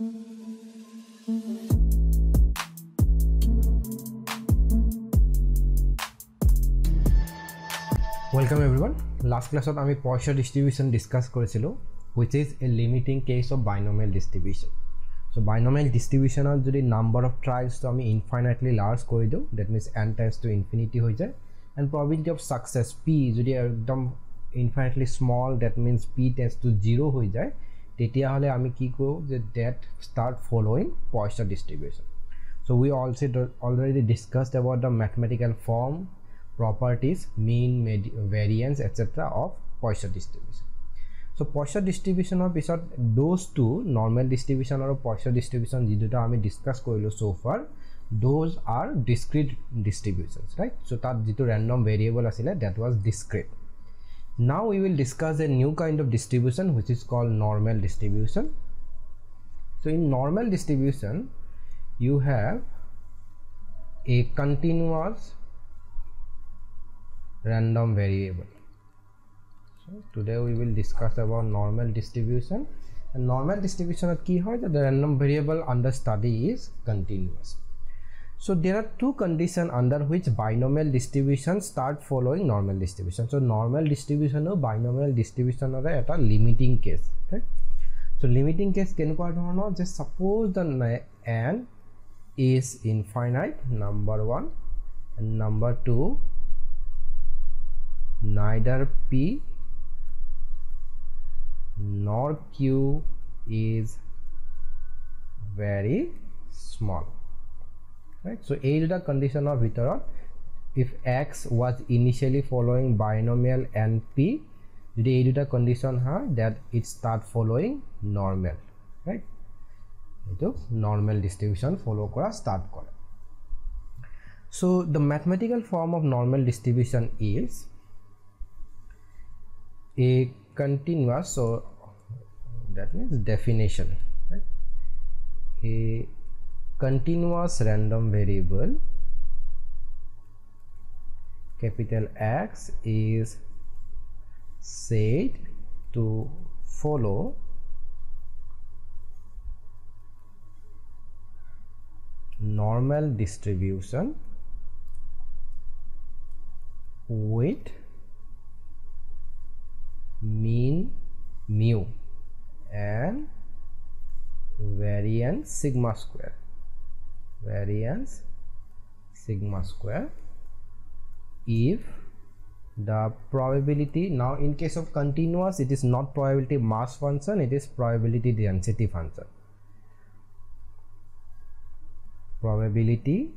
Welcome everyone. Last class আমি Poisson distribution discuss করেছিল, which is a limiting case of binomial distribution. So binomial distribution আর যদি number of trials তো আমি infinitely large করে দিও, that means n times to infinity হয়ে যায়, and probability of success p যদি একদম infinitely small, that means p tends to 0 হয়ে যায়, তেতিয়া হলে আমি কি করব যে that start following Poisson distribution. So we also already discussed about the mathematical form, properties, mean, variance, etc. of Poisson distribution. So Poisson distribution of pisot those two, normal distribution or Poisson distribution jiduta ami discuss korilo so far, those are discrete distributions, right? So tat jitu random variable asile that was discrete. Now we will discuss a new kind of distribution which is called normal distribution. So in normal distribution you have a continuous random variable. So today we will discuss about normal distribution, and normal distribution at key hoy that the random variable under study is continuous. So there are two conditions under which binomial distribution start following normal distribution. So normal distribution or binomial distribution are at a limiting case, right? So limiting case kenuka dhorono just suppose the n is infinite, number 1, and number 2 neither p nor q is very small, right? So a is the condition of bitorat if x was initially following binomial and p, the a is the condition that it start following normal, right? It is normal distribution follow kora start kore. So the mathematical form of normal distribution is a continuous, so that means definition, right? A continuous random variable capital X is said to follow normal distribution with mean mu and variance sigma square, if the probability, now in case of continuous it is not probability mass function, it is probability density function. Probability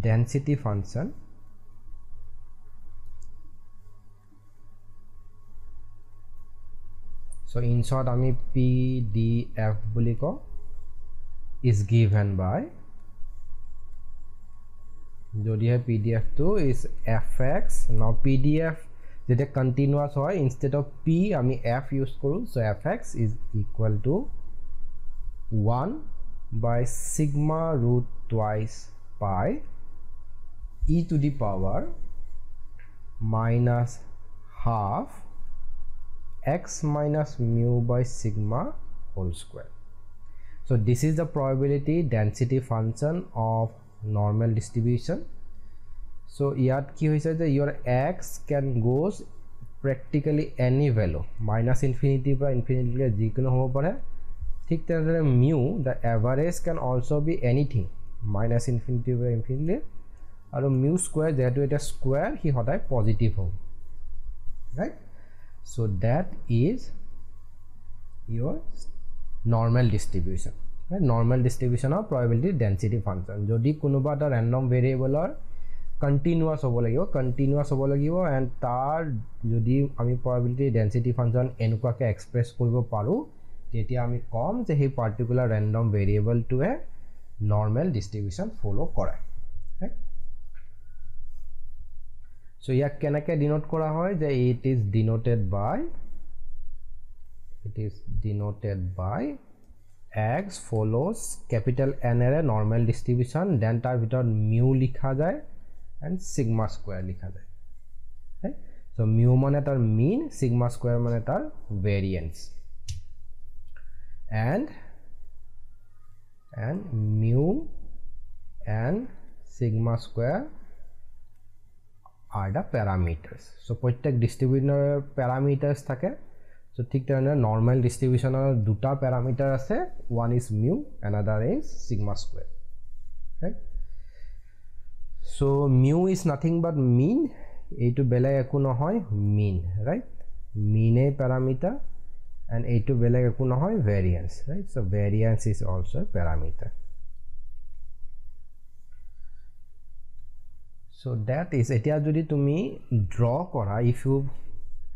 density function so in short ami pdf boli ko is given by jodi hai pdf to is fx. Now pdf jete continuous hoy, instead of p ami f use koru, so fx is equal to 1 by sigma root twice pi e to the power minus half x minus mu by sigma whole square. So this is the probability density function of normal distribution. So yat ki hoise je your x can goes practically any value, minus infinity pra infinity le jikono hobo pare, thik tenore mu the average can also be anything, minus infinity pra infinity, aru mu square jehetu eta square hi hoday positive hobo, right? So that is your normal distribution, right? Normal distribution of probability density function. Jodi konoba ta random variable or continuous hobo lagibo and tar jodi ami probability density function enuka ke express koribo paru, tetia ami kom je he particular random variable to a normal distribution follow kore, right? So yak kenake denote kora hoy je it is denoted by x follows capital N er normal distribution, then tar bhitor mu likha jay and sigma square likha jay, right? So mu mane tar mean, sigma square mane tar variance, and and mu and sigma square are the parameters. So প্রত্যেক distribution parameters থাকে. So ঠিক তেনে normal distribution দুটা parameter আছে, one is mu, another is sigma square, right? So mu is nothing but mean, এইটো বেলেগ একো নহয় mean, right? Mean a parameter and এইটো বেলেগ একো নহয় variance, right? So variance is also a parameter. So that is এতিয়া যদি তুমি draw কৰা, if you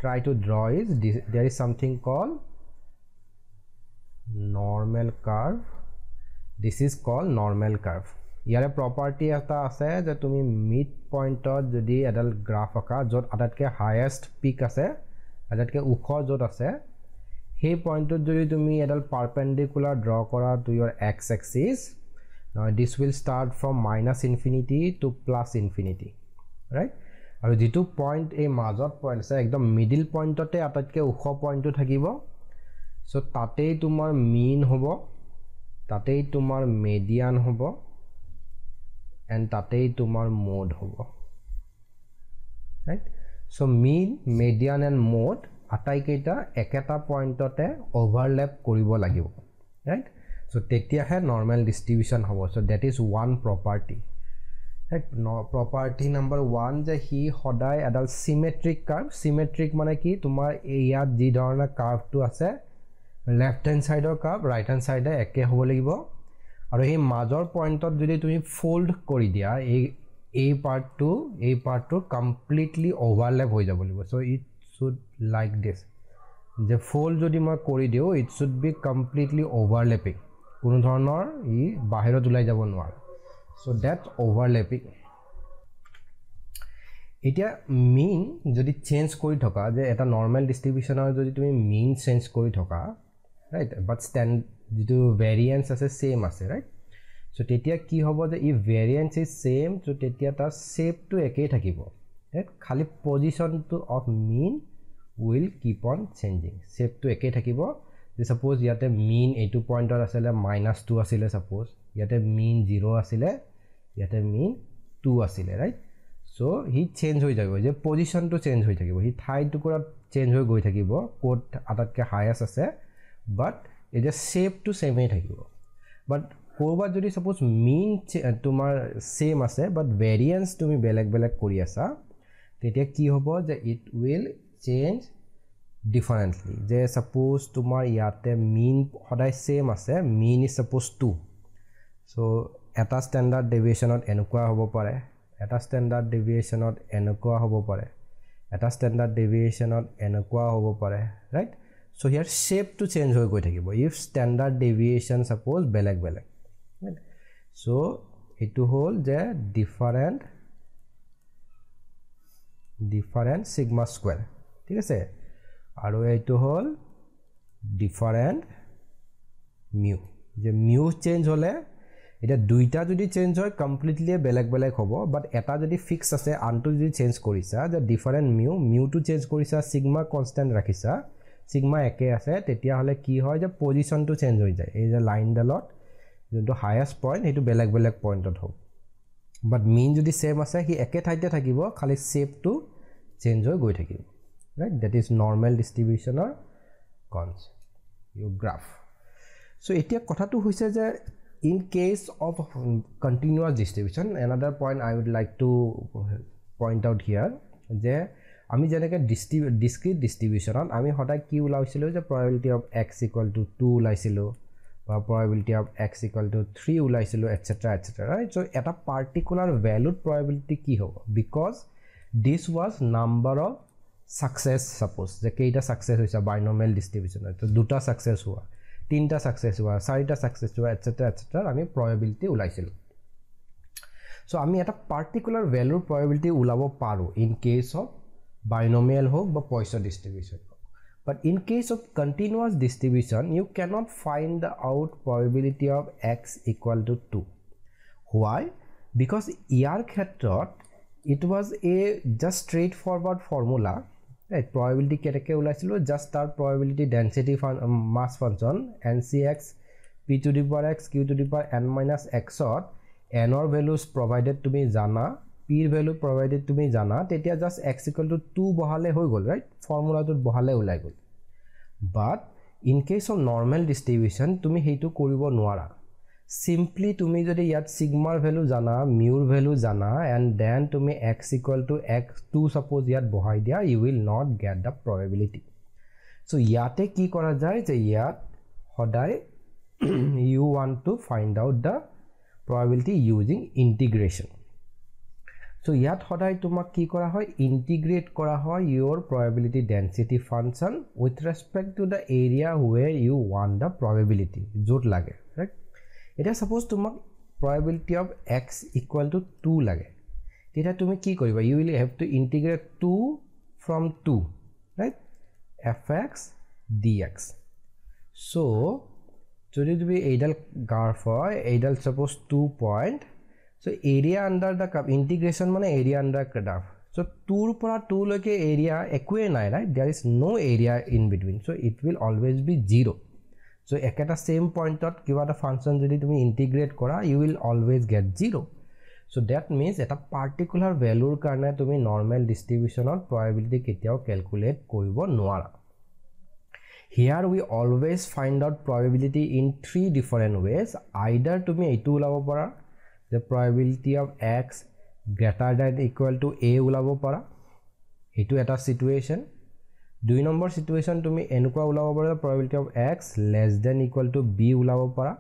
try to draw is there is something called normal curve. This is called normal curve. ইয়াৰে property এটা আছে যে তুমি mid point যদি এডাল গ্ৰাফ আঁকা য'ত আটাইতকৈ হাইয়েষ্ট পিক আছে, আটাইতকৈ ওখ য'ত আছে, সেই পইণ্টত যদি তুমি এডাল পাৰপেণ্ডিকুলাৰ ড্ৰ কৰা to your x axis, now this will start from minus infinity to plus infinity, right? আৰু যেটো পইণ্ট এই মাজত পইণ্ট আছে একদম মিডল পইণ্টতে আটাইতকৈ ওখ পইণ্টটো থাকিব, সো তাতেই তোমাৰ মিন হ'ব, তাতেই তোমাৰ মেডিয়ান হ'ব, and তাতেই তোমাৰ মোড হ'ব, right? So mean, median and mode আটাইকেইটা একেটা পইণ্টতে overlap কৰিব লাগিব, right? So তেতিয়াহে normal distribution হ'ব. So that is one property, right? No, property number 1 যে হি সদায় এডাল symmetric curve. Symmetric মানে কি, তোমাৰ ইয়াত যি ধৰণৰ কাৰ্ভটো আছে left hand side curve right hand side একে হ'ব লাগিব, আৰু এই মাজৰ পইণ্টত যদি তুমি fold কৰি দিয়া এই পাৰ্টটো completely overlap হৈ যাব লাগিব. So it should like this, যে fold যদি মই কৰি দিও it should be completely overlapping, কোনো ধৰণৰ ই বাহিৰত ওলাই যাব নোৱাৰে. So that's overlapping. এতিয়া mean যদি চেঞ্জ কৰি থকা, যে এটা নৰ্মেল ডিস্ট্ৰিবিউশনৰ যদি তুমি mean চেঞ্জ কৰি থকা, right, but যেটো variance আছে same আছে, right? So তেতিয়া কি হ'ব যে if variance is same, so তেতিয়া তাৰ shape একেই থাকিব, right? খালি position of mean will keep on changing, shape একেই থাকিব. যে suppose ইয়াতে mean এইটো পইণ্টত আছিলে -2 আছিলে, suppose ইয়াতে mean 0 আছিলে, ইয়াতে mean 2 আছিলে, right? So হি চেঞ্জ হৈ যাব, যে পজিশনটো চেঞ্জ হৈ থাকিব, হি ঠাইটুকুৰাত চেঞ্জ হৈ গৈ থাকিব ক'ত আটাইতকৈ হাইয়েষ্ট আছে, বাট এই যে শেপটো সেমেই থাকিব. বাট ক'ৰবাত যদি সাপোজ মিন তোমাৰ সেম আছে বাট ভেৰিয়েন্স তুমি বেলেগ বেলেগ কৰি আছা, তেতিয়া কি হ'ব যে ইট উইল চেঞ্জ ডিফাৰেণ্টলি. যে সাপোজ তোমাৰ ইয়াতে মিন সদায় সেম আছে, মিন ইজ সাপোজ 2, সো এটা ষ্টেণ্ডাৰ্ড ডেভিয়েশ্যনত এনেকুৱা হ'ব পাৰে, এটা ষ্টেণ্ডাৰ্ড ডেভিয়েশ্যনত এনেকুৱা হ'ব পাৰে, এটা ষ্টেণ্ডাৰ্ড ডেভিয়েশ্যনত এনেকুৱা হ'ব পাৰে, right? So here shape to change হৈ গৈ থাকিব if standard deviation suppose বেলেগ বেলেগ, right? So এটো হল যে different sigma square, ঠিক আছে? আৰু এটো হল different mu, যে mu চেঞ্জ হলে এটা দুইটা যদি চেঞ্জ হয় কমপ্লিটলি বেলেগ বেলেগ হ'ব, বাট এটা যদি ফিক্স আছে আনটো যদি চেঞ্জ কৰিছা, যে different mu to চেঞ্জ কৰিছা, sigma constant ৰাখিছা, সিগমা একে আছে, তেতিয়া হলে কি হয় যে পজিশনটো চেঞ্জ হৈ যায়, এই যে লাইনডালত যোনটো হাইয়েষ্ট পইণ্ট সেইটো বেলেগ বেলেগ পইণ্টত হ'ব, বাট মিন যদি সেম আছে হি একে ঠাইতে থাকিব, খালি শেপটো চেঞ্জ হৈ গৈ থাকিব, ৰাইট? দ্যাট ইজ নৰ্মেল ডিস্ট্ৰিবিউশনৰ কনসেপ্ট, ইউ গ্ৰাফ. সো এতিয়া কথাটো হৈছে যে in case of continuous distribution, another point I would like to point out here, যে আমি যেনেকে ডিসক্রিট ডিস্ট্রিবিউশনত আমি সদায় কি ওলাইছিল যে probability of x equal to 2 ওলাইছিল, বা probability of x equal to 3 ওলাইছিল, etc etc, right? So এটা particular valued probability কি হ'ব, because this was number of success, suppose যে কেইটা সাকসেস হৈছে binomial distributionত, তো দুটা সাকসেস হোৱা, তিনটা সাকসেস হোৱা, চাৰিটা সাকসেস হোৱা, etc etc আমি probability ওলাইছিল. So আমি এটা particular valued probability ওলাব পাৰো in case of binomial হোক বা Poisson distribution. But in case of continuous distribution, you cannot find the out probability of x equal to 2. Why? Because ইয়াৰ ক্ষেত্ৰত it was a just straightforward formula, right? Probability কেনেকৈ ওলাইছিল, just তাৰ probability density mass function ncx p to the power x q to the power n minus x to n or values provided তুমি জানা p ৰ value provided তুমি জানা তেতিয়া just x equal to 2 বহালে হৈ গল right formula টো বহালে ওলাই গল but in case of normal distribution তুমি হেইটো কৰিব নোৱাৰা simply তুমি যদি ইয়াত sigma ৰ value জানা mu ৰ value জানা and then তুমি x equal to x2 suppose ইয়াত বহাই দিয়া you will not get the probability so ইয়াতে কি কৰা যায় যে ইয়াত সদায় you want to find out the probability using integration so ইয়াত সদায় তোমাক কি কৰা হয় integrate কৰা হয় your probability density function with respect to the area where you want the probability jot lage right এটা suppose তোমাক probability of x equal to 2 lage তেতিয়া তুমি কি কৰিবা you will have to integrate 2 from 2 right fx dx so যদি তুমি এইডাল graph হয় এইডাল suppose 2 point so area under the curve integration মানে area under curve so 2 ৰ পৰা 2 লৈকে area একোৱে নাই right there is no area in between so it will always be 0 so একটা same point ত কিবা এটা ফাংশন যদি তুমি ইন্টিগ্ৰেট কৰা you will always get 0 so that means এটা particular value ৰ কাৰণে তুমি normal distribution ৰ probability কেতিয়াও calculate কৰিব নোৱাৰা here we always find out probability in 3 different ways either তুমি এইটো ওলাব পাৰা the probability of x greater than equal to a ওলাব পাৰা এটো এটা situation 2 number situation তুমি এনেকুৱা ওলাব পাৰা probability of x less than equal to b ওলাব পাৰা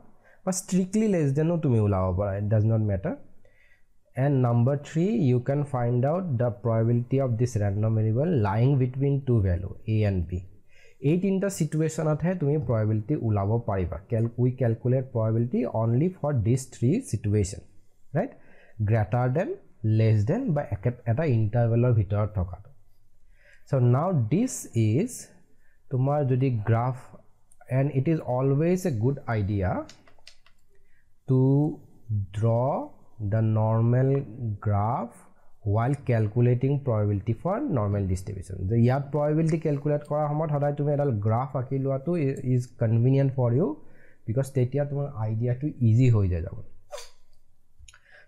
বা strictly less than ও তুমি ওলাব পাৰা it does not matter and number 3 you can find out the probability of this random variable lying between two value a and b এই তিনটা situation আছে তুমি probability ওলাব পাৰিবা we calculate probability only for these 3 situation right greater than less than by eta interval or ভিতৰত থকা so now this is তোমার যদি graph and it is always a good idea to draw the normal graph while calculating probability for normal distribution the ইয়াত probability calculate কৰা সময়ত সদায় তুমি এডাল graph আঁকি লোৱাটো is convenient for you because তেতিয়া তোমাৰ idea টো easy হৈ যায় যাব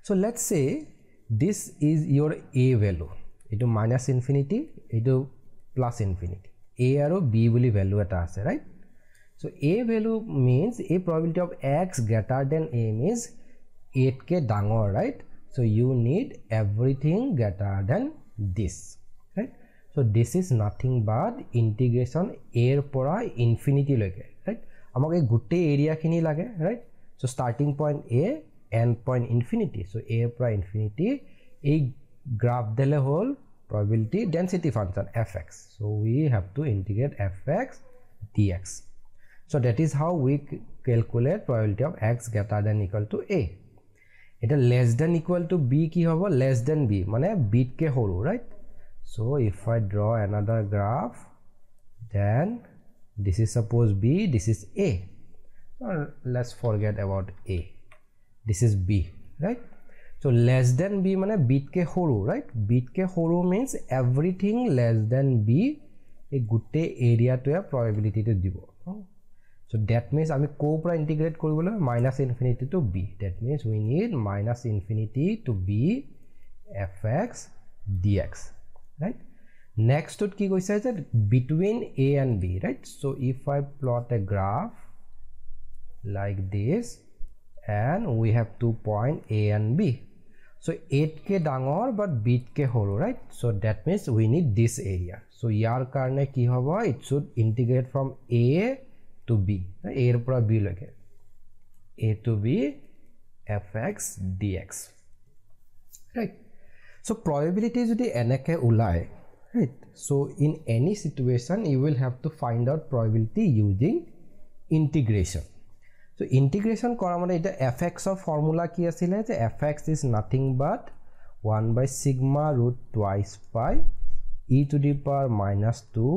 so let's say this is your a value etu minus infinity etu plus infinity a আৰু b বুলি value এটা আছে right so a value means a probability of x greater than a means 8 ke dangor right so you need everything greater than this right so this is nothing but integration a er pora infinity loke right amok ei gutte area khini lage right so starting point a end point infinity so a pora infinity a graph dele hol probability density function fx so we have to integrate fx dx so that is how we calculate probability of x greater than equal to a এটা less than equal to b কি হ'ব less than b মানে b কে সৰু right so if I draw another graph then this is suppose b this is a or let's forget about a this is b right so less than b মানে b কে সৰু right b কে সৰু means everything less than b এই গুটে area to probability to দিব so that means আমি কো পৰা ইন্টিগ্ৰেট কৰিবলৈ minus infinity to b that means we need minus infinity to b fx dx right next to কি কৈছে যে between a and b right so if I plot a graph like this and we have 2 point a and b so 8 ke dangor but b ke horu right so that means we need this area so yar karne ki hobo it should integrate from a to b a er pora b loke a to b fx dx right so probability jodi enake ulai right so in any situation you will have to find out probability using integration so integration kora mane eta fx of formula ki asile je fx is nothing but 1 by sigma root twice pi e to the power minus 2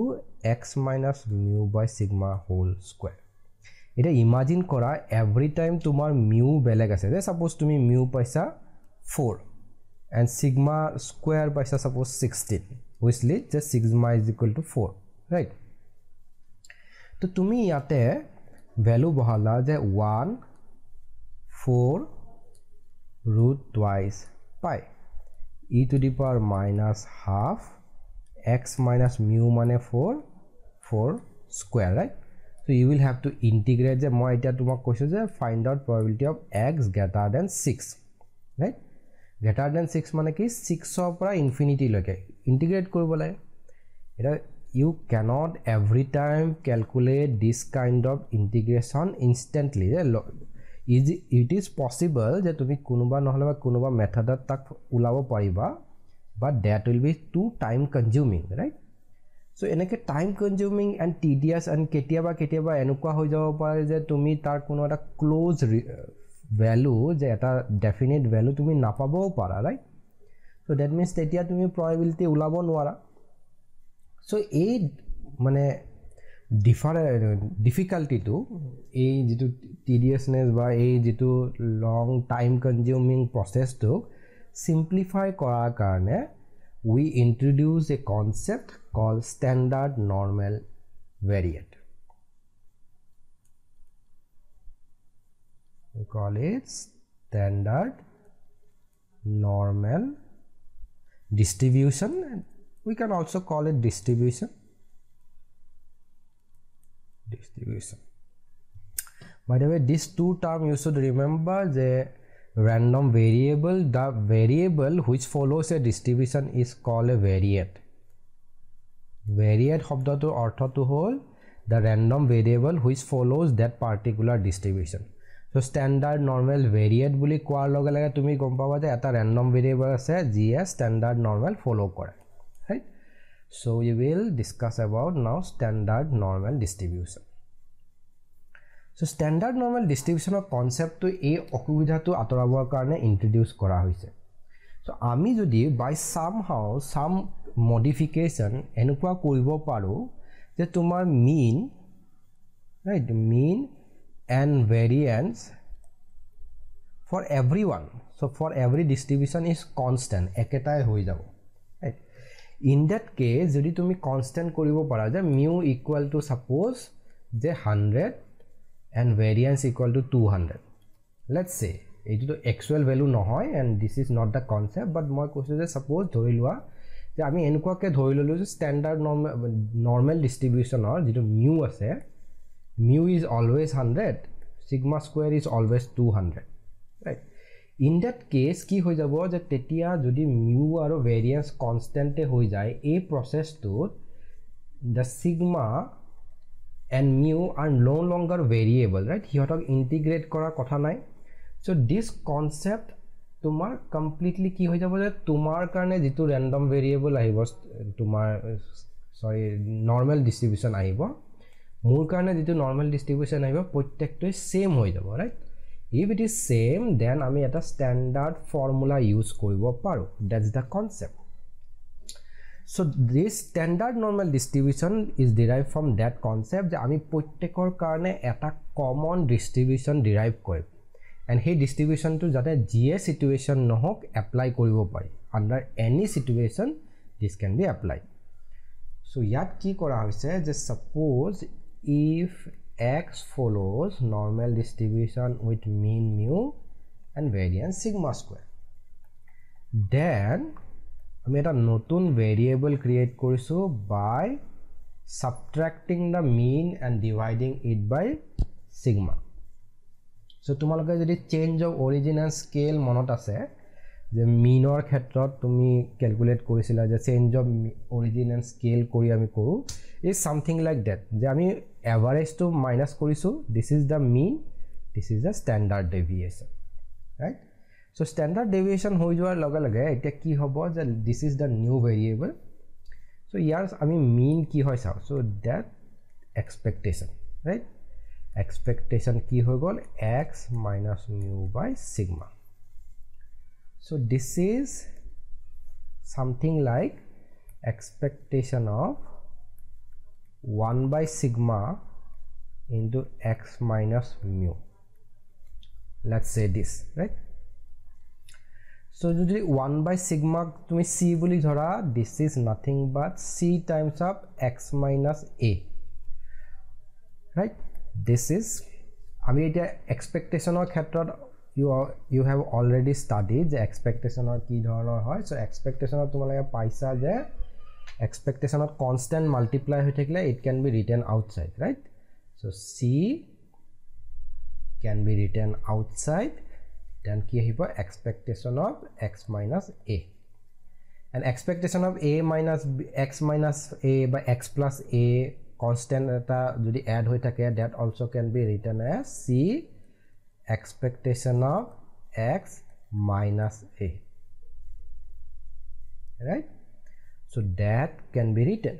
x minus mu by sigma whole square এটা imagine kora every time tumar mu beleg ase je suppose tumi mu paisa 4 and sigma square paisa suppose 16 which leads just sigma is equal to 4 right to tumi yate value বহালা যে 1 4 root twice pi e to the power minus half x minus mu mane 4 square, right? So you will have to integrate the moi eta tumak koisu je find out probability of x greater than 6, right? Greater than 6 mane ki 6 or pura infinity loke integrate koribo lage. Eta you cannot every time calculate this kind of integration instantly. It is possible that tumi kunuba nohole ba kunuba method tak ulabo pariba, but that will be too time consuming, right? So enake time consuming and tedious and ketiaba enukwa hoi jabo pare je tumi tar kono eta close value je eta definite value tumi napabo para, right? So that means tetia tumi probability ulabo nwara. So a mane difficulty to a jitu tediousness ba a jitu long time consuming process to simplify korar karone we introduce a concept called standard normal variate. We call it standard normal distribution. We can also call it distribution. By the way, these two terms you should remember the random variable. The variable which follows a distribution is called a variate. Variate shobdo to ortho to hol the random variable which follows that particular distribution. So standard normal variate buli koar loge lage tumi gom paba je eta random variable ase je standard normal follow kore, right? So we will discuss about now standard normal distribution. So standard normal distribution of concept to a okubidha to atorabor karone introduce kora hoise. So ami jodi by somehow some modification enukwa koribo paru je tumar mean, right, mean and variance for everyone, so for every distribution is constant eketai hoi jabo, right? In that case jodi tumi constant koribo para je mu equal to suppose je 100 and variance equal to 200. Let's say etu to actual value no hoy and this is not the concept, but moi koisu je suppose dhori lua je ami enukwa ke dhori lolu je standard normal distribution or jitu mu ase, mu is always 100, sigma square is always 200, right? In that case ki hoi jabo je tetia jodi mu aro variance constant e hoi jay a process to the sigma and mu are no longer variable, right? Hiyotok integrate kora kotha nai. So this concept tumar completely ki hoi jabo je tumar karone jitu random variable ahibo tumar normal distribution ahibo mur karone jitu normal distribution ahibo prottekto same hoi jabo, right? If it is same, then ami eta standard formula use koribo paru. That's the concept. So this standard normal distribution is derived from that concept je ami prottekor karone eta common distribution derive korim, and he distribution to jate GA situation nohok apply koribo pari. Under any situation this can be applied. So yat ki kora hoise je suppose if x follows normal distribution with mean mu and variance sigma square, then আমি এটা নতুন variable create কৰিছো by subtracting the mean and dividing it by sigma. So তোমালোকে যদি change of origin and scale মনত আছে যে meanৰ ক্ষেত্ৰত তুমি calculate কৰিছিলা যে change of origin and scale কৰি আমি কৰো is something like that যে আমি average to minus কৰিছো, this is the mean, this is the standard deviation, right? So standard deviation hoi joar loge loge eta ki hobo je this is the new variable. So here ami mean ki hoy sao, so that expectation, right? Expectation ki hoi gol x minus mu by sigma. So this is something like expectation of 1 by sigma into x minus mu. Let's say this, right? So jodi 1 by sigma tumi c boli dhora, this is nothing but c times of x minus a, right? This is আমি এতিয়া এক্সপেক্টেশনৰ ক্ষেত্ৰত you have already studied the expectation or কি ধৰণৰ হয় so expectation তোমালোকে পাইছা যে expectation of constant multiply হৈ থাকিলে it can be written outside right so c can be written outside then কি আহিব expectation of x minus a and expectation of a minus x minus a by x plus a constant eta jodi add হৈ থাকে that also can be written as c expectation of x minus a right so that can be written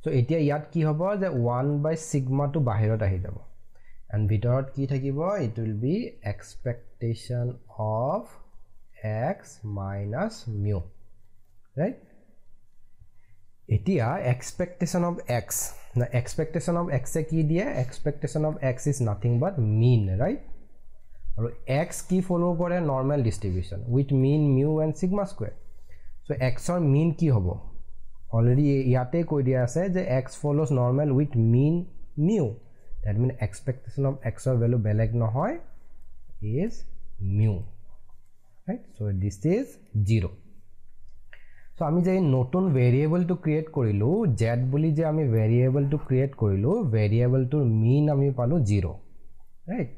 so etia yat ki hobo je 1 by sigma to bahirot ahi jabo and bitorat ki thakibo it will be expectation of x minus mu right etia expectation of x the expectation of x e ki dia expectation of x is nothing but mean right or x ki follow kore normal distribution with mean mu and sigma square so x or mean ki hobo already yate koi dia ase je x follows normal with mean mu that means expectation of x or value beleg no hoy is mu right so this is 0 so ami je notun variable to create korilu z boli je ami variable to create korilu variable to mean ami palu 0 right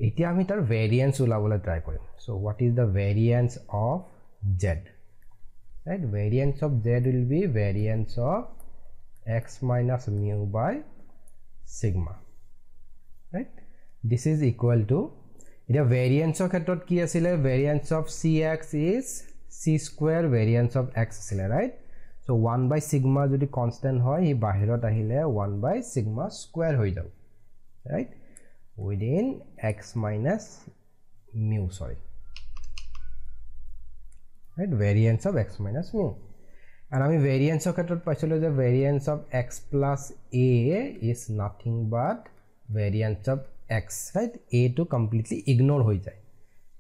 etia ami tar variance ulabole try korim so what is the variance of z right variance of z will be variance of x minus mu by sigma right this is equal to etia variance of khetrot ki asile variance of cx is c square variance of x asile right so 1 by sigma jodi constant hoy hi bahirot ahile 1 by sigma square hoy jab right within x minus mu sorry right variance of x minus mu and ami variance of khetrot paisilo je variance of x plus a is nothing but variance of x right a to completely ignore hoy jay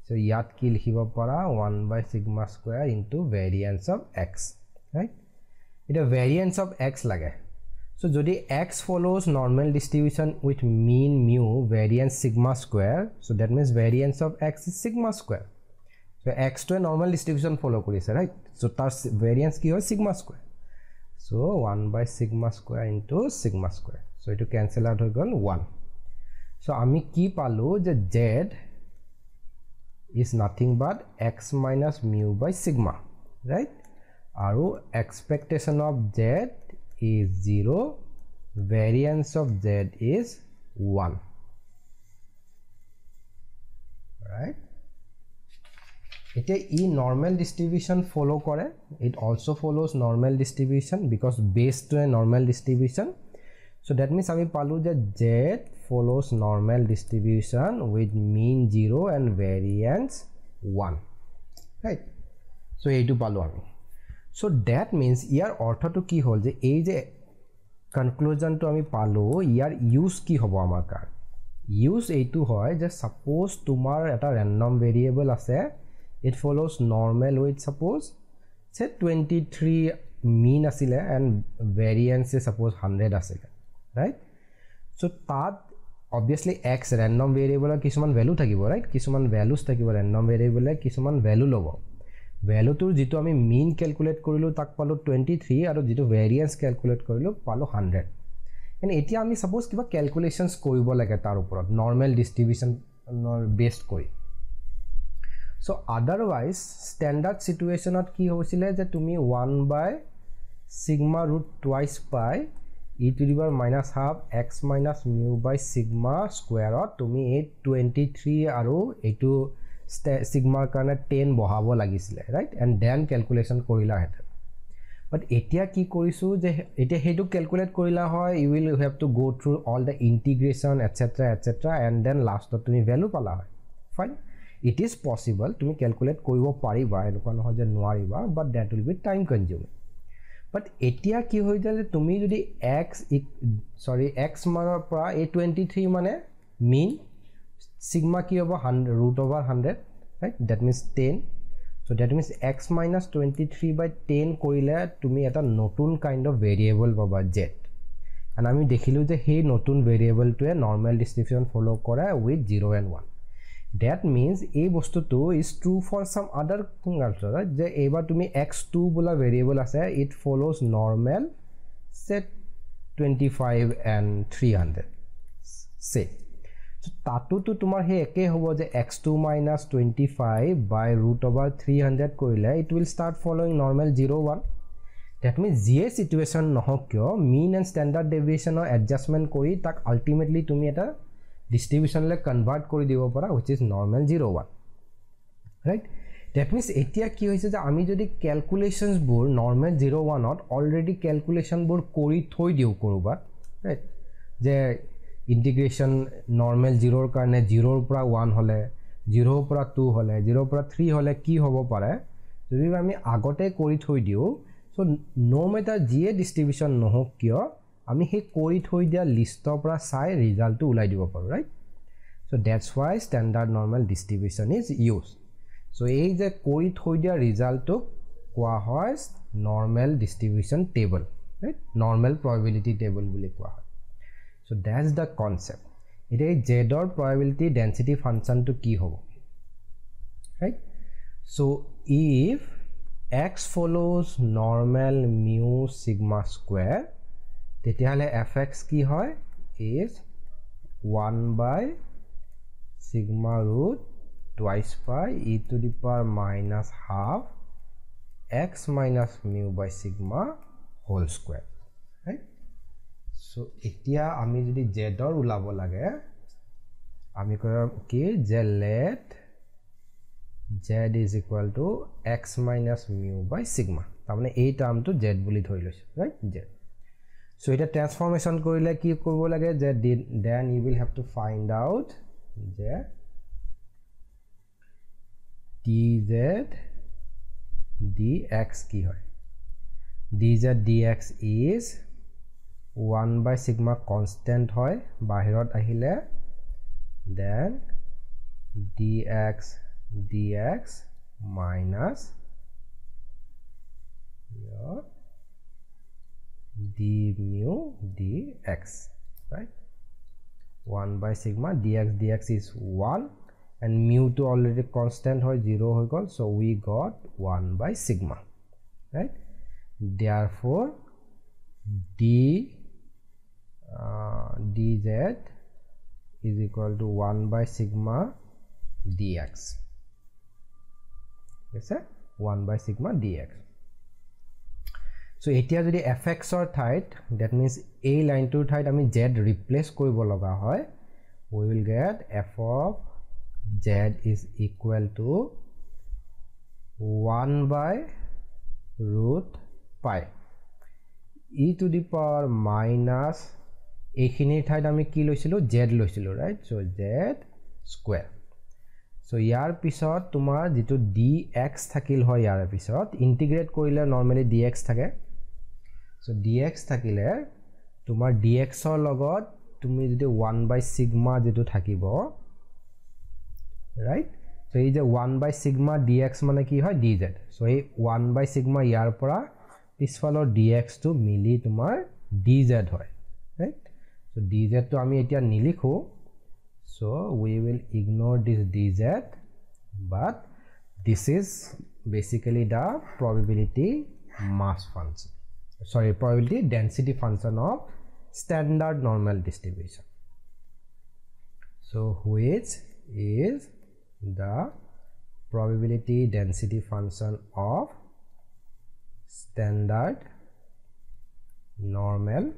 so yat ki likhibo para 1 by sigma square into variance of x right eta variance of x lage so jodi x follows normal distribution with mean mu variance sigma square so that means variance of x is sigma square so x to a normal distribution follow korise right so tar variance ki hoy sigma square so 1 by sigma square into sigma square so it cancel out hoy gol 1 so ami ki palu je z is nothing but x minus mu by sigma right aru expectation of z is 0 variance of z is 1 right ite e normal distribution follow kore it also follows normal distribution because based to a normal distribution so that means ami palu je z follows normal distribution with mean 0 and variance 1 right so etu palu ami so that means ইয়াৰ অৰ্থটো কি হল যে এই যে conclusion তো আমি পালো ইয়াৰ use কি হ'ব আমাৰ কাৰ ইউজ এইটো হয় যে সাপোজ তোমাৰ এটা ৰেন্ডম ভেৰিয়েবল আছে it follows normal with suppose say 23 mean asile and variance is suppose 100 asile right so tat obviously x random variable kisuman value thakibo right kisuman values thakibo random variable kisuman value lobo value to jitu ami mean calculate korilu tak palo 23 aru jitu variance calculate korilu palo 100 and etia ami suppose kiba calculations koribo lage tar uporot normal distribution based kori so otherwise standard situation at ki hoisile je tumi 1 by sigma root twice pi e to the power minus half x minus mu by sigma square or tumi 23 aru etu sigma karone 10 bohabo lagisile right and then calculation korila hete but etia ki korisu je etia hetu calculate korila hoy you will have to go through all the integration etc and then last tumi value pala hoy fine it is possible to calculate koribo pariba enukon hoy je nuariba but that will be time consuming but etia ki hoy jale tumi jodi x manor pra a23 mane mean sigma ki hobo 100 root over 100 right that means 10 so that means x minus 23 by 10 korile tumi eta notun kind of variable baba z and আমি দেখিলো যে হে নতুন variable টোৱে normal ডিস্ট্ৰিবিউশন ফলো কৰে with 0 and 1 that means এই বস্তুটো is true for some other thing also right যে এবাৰ তুমি x2 বোলা ভেৰিয়েবল আছে it follows normal set 25 and 300 say so তাতোটো তোমাৰ হে একে হ'ব যে x2 minus 25 by root over 300 কৰিলে it will start following normal 0 1 that means যে situation নহক কিয় mean and standard deviation or adjustment কৰি তাক ultimately তুমি এটা distribution le convert কৰি দিব পাৰা which is normal 0 1 right that means এতিয়া কি হৈছে যে আমি যদি calculations বোৰ normal 0 1 ত already calculation বোৰ কৰি থৈ দিও কৰবাত right যে integration normal 0 ৰ কাৰণে 0 ৰ পৰা 1 হলে 0 ৰ পৰা 2 হলে 0 ৰ পৰা 3 হলে কি হ'ব পাৰে যদি আমি আগতে কৰি থৈ দিও so no matter যে distribution নহক কিয় আমি হে কৰি থৈ দিয়া লিষ্টৰ পৰা চাই ৰিজাল্টটো উলাই দিব পাৰো right so that's why standard normal distribution is used so এই যে কৰি থৈ দিয়া ৰিজাল্টটো কোৱা হয় normal distribution table right normal probability table বুলি কোৱা হয় so that's the concept এটা z ৰ probability density function to কি হ'ব right so if x follows normal mu sigma square তেতিয়াহলে fx কি হয় is 1 by sigma root twice pi e to the power minus half x minus mu by sigma whole square right so এতিয়া আমি যদি z ৰ উলাব লাগে আমি কম কি যে let z is equal to x minus mu by sigma তাৰমানে এই টাৰ্মটো z বুলি ধৰি লৈছো right z so এটা ট্ৰান্সফৰমেশন কৰিলে কি কৰিব লাগে যে then you will have to find out যে dz dx কি হয় dz dx is 1 by sigma constant হয় বাহিৰত আহিলে then dx dx minus your d mu dx right 1 by sigma dx dx is 1 and mu to already constant hoy 0 hoy gol so we got 1 by sigma right therefore dz is equal to 1 by sigma dx yes sir 1 by sigma dx so etia jodi fx or ঠাইত that means a line to ঠাইত আমি z replace কৰিব লগা হয় we will get f of z is equal to 1 by root pi e to the power minus এইখিনি ঠাইত আমি কি লৈছিলো z লৈছিলো right so z square so ইয়াৰ পিছত তোমাৰ যেটো dx থাকিল হয় ইয়াৰ পিছত ইন্টিগ্ৰেট কৰিলে নৰমালি dx থাকে so dx থাকিলে তোমাৰ dx ৰ লগত তুমি যদি 1 by sigma যেটো থাকিব right so এই যে 1 by sigma dx মানে কি হয় dz so এই 1 by sigma ইয়াৰ পৰা পিছফালৰ dx টো মিলি তোমাৰ dz হয় right so dz to আমি এতিয়া নিলিখো so we will ignore this dz but this is basically the probability mass function sorry probability density function of standard normal distribution so which is the probability density function of standard normal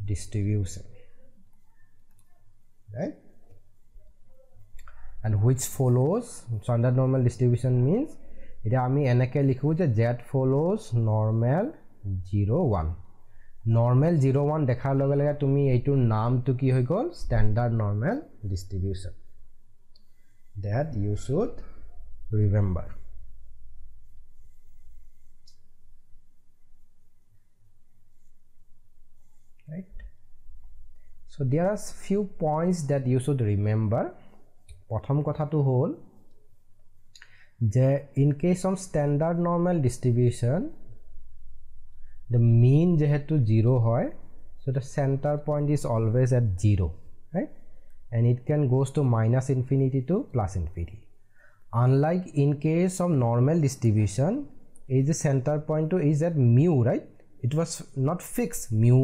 distribution right and which follows standard normal distribution means এটা আমি এনেকে লিখো যে z follows normal 0 1 normal 0 1 দেখাৰ লগে লগে তুমি এইটোৰ নামটো কি হৈ গল standard normal distribution that you should remember right so there are few points that you should remember প্রথম কথাটো হল যে in case of standard normal distribution the mean যেহেতু 0 হয়, so the center point is always at 0, right? And it can goes to minus infinity to plus infinity. Unlike in case of normal distribution, is the center point is at mu, right? It was not fixed. Mu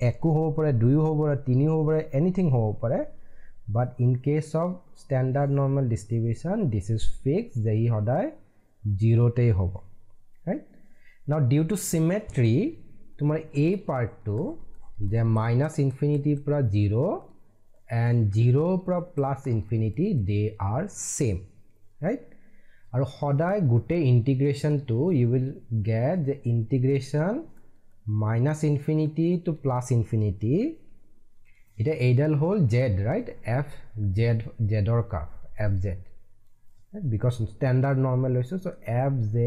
ekku hobo pare, duyu hobo pare, tini hobo pare, anything hobo pare. But in case of standard normal distribution, this is fixed. Jai hodai 0 te hobo, right? Now due to symmetry, tumar a part to the minus infinity pra 0 and 0 pra plus infinity, they are same, right? Aru hodai gute integration to you will get the integration minus infinity to plus infinity. It is idle whole z, right? F z or curve f z, right? Because standard normal is so f z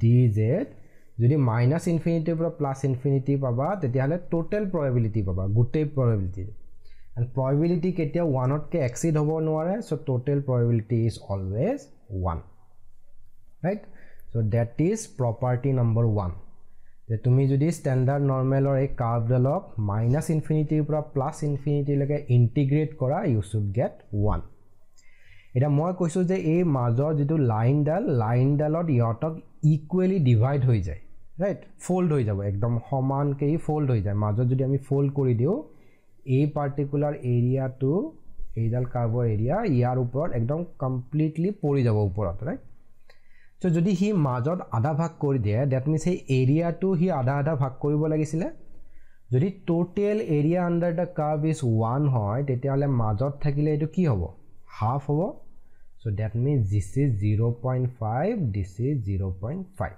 dz. যদি minus infinity পৰা plus infinity পাবা তেতিয়াহলে total probability পাবা, গোটেই probability, and probability কেতিয়া 1 কে exceed হ'ব নোৱাৰে, so total probability is always 1, right? So that is property number 1. যে তুমি যদি standard normal or a curve dalok minus infinity পৰা plus infinity লকে integrate কৰা, you should get 1. এটা মই কৈছো যে এই মাজৰ যেটো লাইন ডালত ইহতক equally divide হৈ যায়, right? Fold হৈ যাব, একদম সমান কে fold হৈ যায়। মাজৰ যদি আমি fold কৰি দিও, এই particular area to এইডাল কাৰ্ভৰ এৰিয়া ইয়াৰ ওপৰত একদম কমপ্লিটলি পৰি যাব ওপৰত, right? So যদি হি মাজত আধা ভাগ কৰি দিয়ে, that means এই এৰিয়াটো হি আধা ভাগ কৰিব লাগিছিলে। যদি total area under the curve is 1 হয়, তেতিয়াহলে মাজত থাকিলে এটো কি হ'ব? Half হ'ব। So that means this is 0.5, this is 0.5.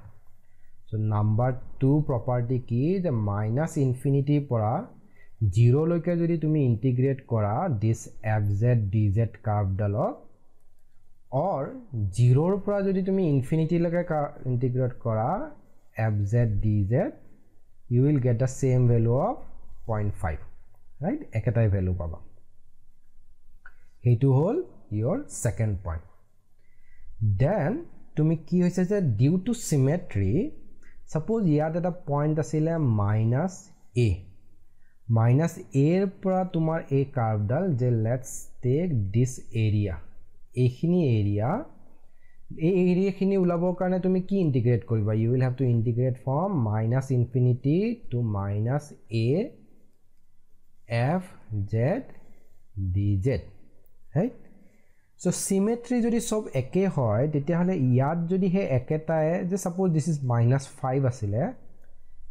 So number 2 property কি, যে minus infinity পৰা 0 লৈকে যদি তুমি integrate কৰা this fz dz curve dalok, or 0 পৰা যদি তুমি infinity লৈকে integrate কৰা fz dz, you will get the same value of 0.5, right? একেটাই value পাবা। এইটো হল your second point. Then তুমি কি হৈছে যে due to symmetry, suppose ইয়াত এটা point আছিলে minus a, minus a এর পৰা তোমাৰ এই curve ডাল যে let's take this area, এইখিনি area, এই area খিনি উলাবৰ কাৰণে তুমি কি integrate কৰিবা? You will have to integrate from minus infinity to minus a f z dz, right? So symmetry যদি সব একে হয়, তেতিয়াহলে ইয়াত যদি হে একেটায়ে, যে suppose this is minus 5 আছিলে,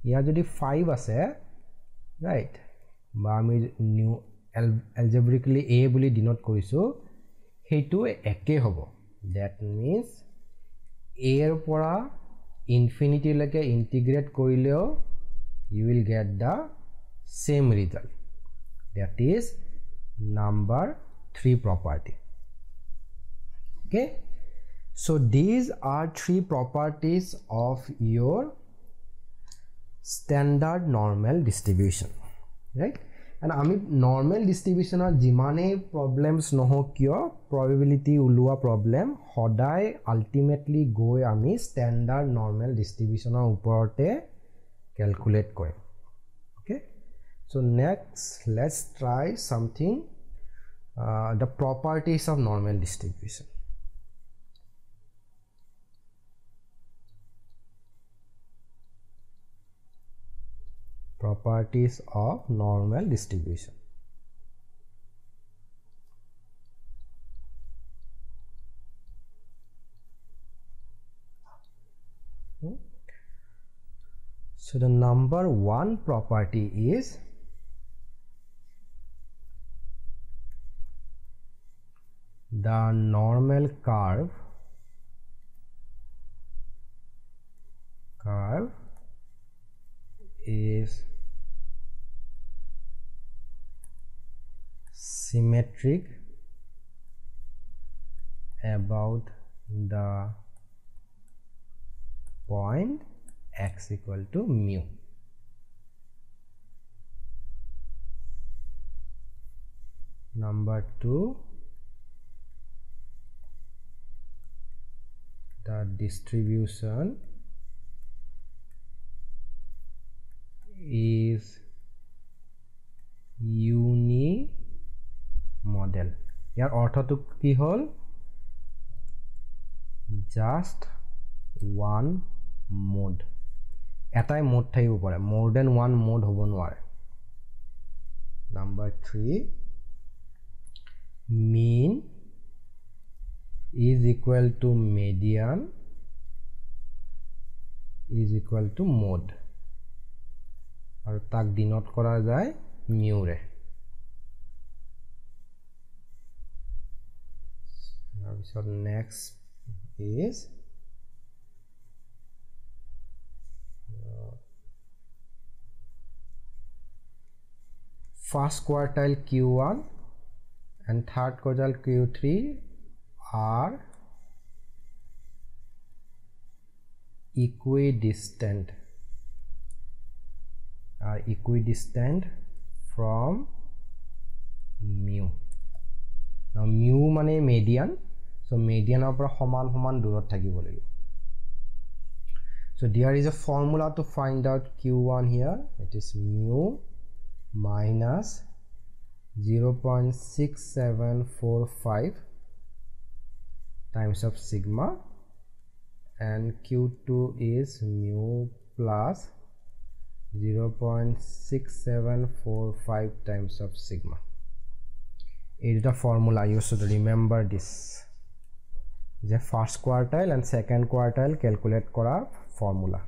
ইয়াত যদি 5 আছে, right? বা আমি নিউ algebraically a বুলি ডিনোট কৰিছো, হেতু একে হ'ব। That means a এৰ পৰা infinity লৈকে integrate কৰিলেও you will get the same result. That is number 3 property. Okay, so these are 3 properties of your standard normal distribution, right? And ami normal distribution ar jimane problems noho kyo, probability ulua problem hodai ultimately goi ami standard normal distribution ar uporote calculate korim. Okay, so next let's try something, the properties of normal distribution. Properties of normal distribution. So the number 1 property is the normal curve is symmetric about the point x equal to mu. Number 2, the distribution is uni model. ইয়াৰ অৰ্থটো কি হ'ল just one mode. এটাই mode থাকিব পাৰে, more than one mode হ'ব নোৱাৰে. Number 3, mean is equal to median is equal to mode. আৰু তাক ডিনোট কৰা যায় mu ৰে. তাৰপিছত next is first quartile Q1 and third quartile Q3 are equidistant from mu. Now mu mane median, so median opera সমান দূৰত থাকিব লাগিব. So there is a formula to find out Q1 here. It is mu minus 0.6745 times of sigma, and Q2 is mu plus 0.6745 times of sigma. It is the formula. You should remember this. The first quartile and second quartile calculate kora formula.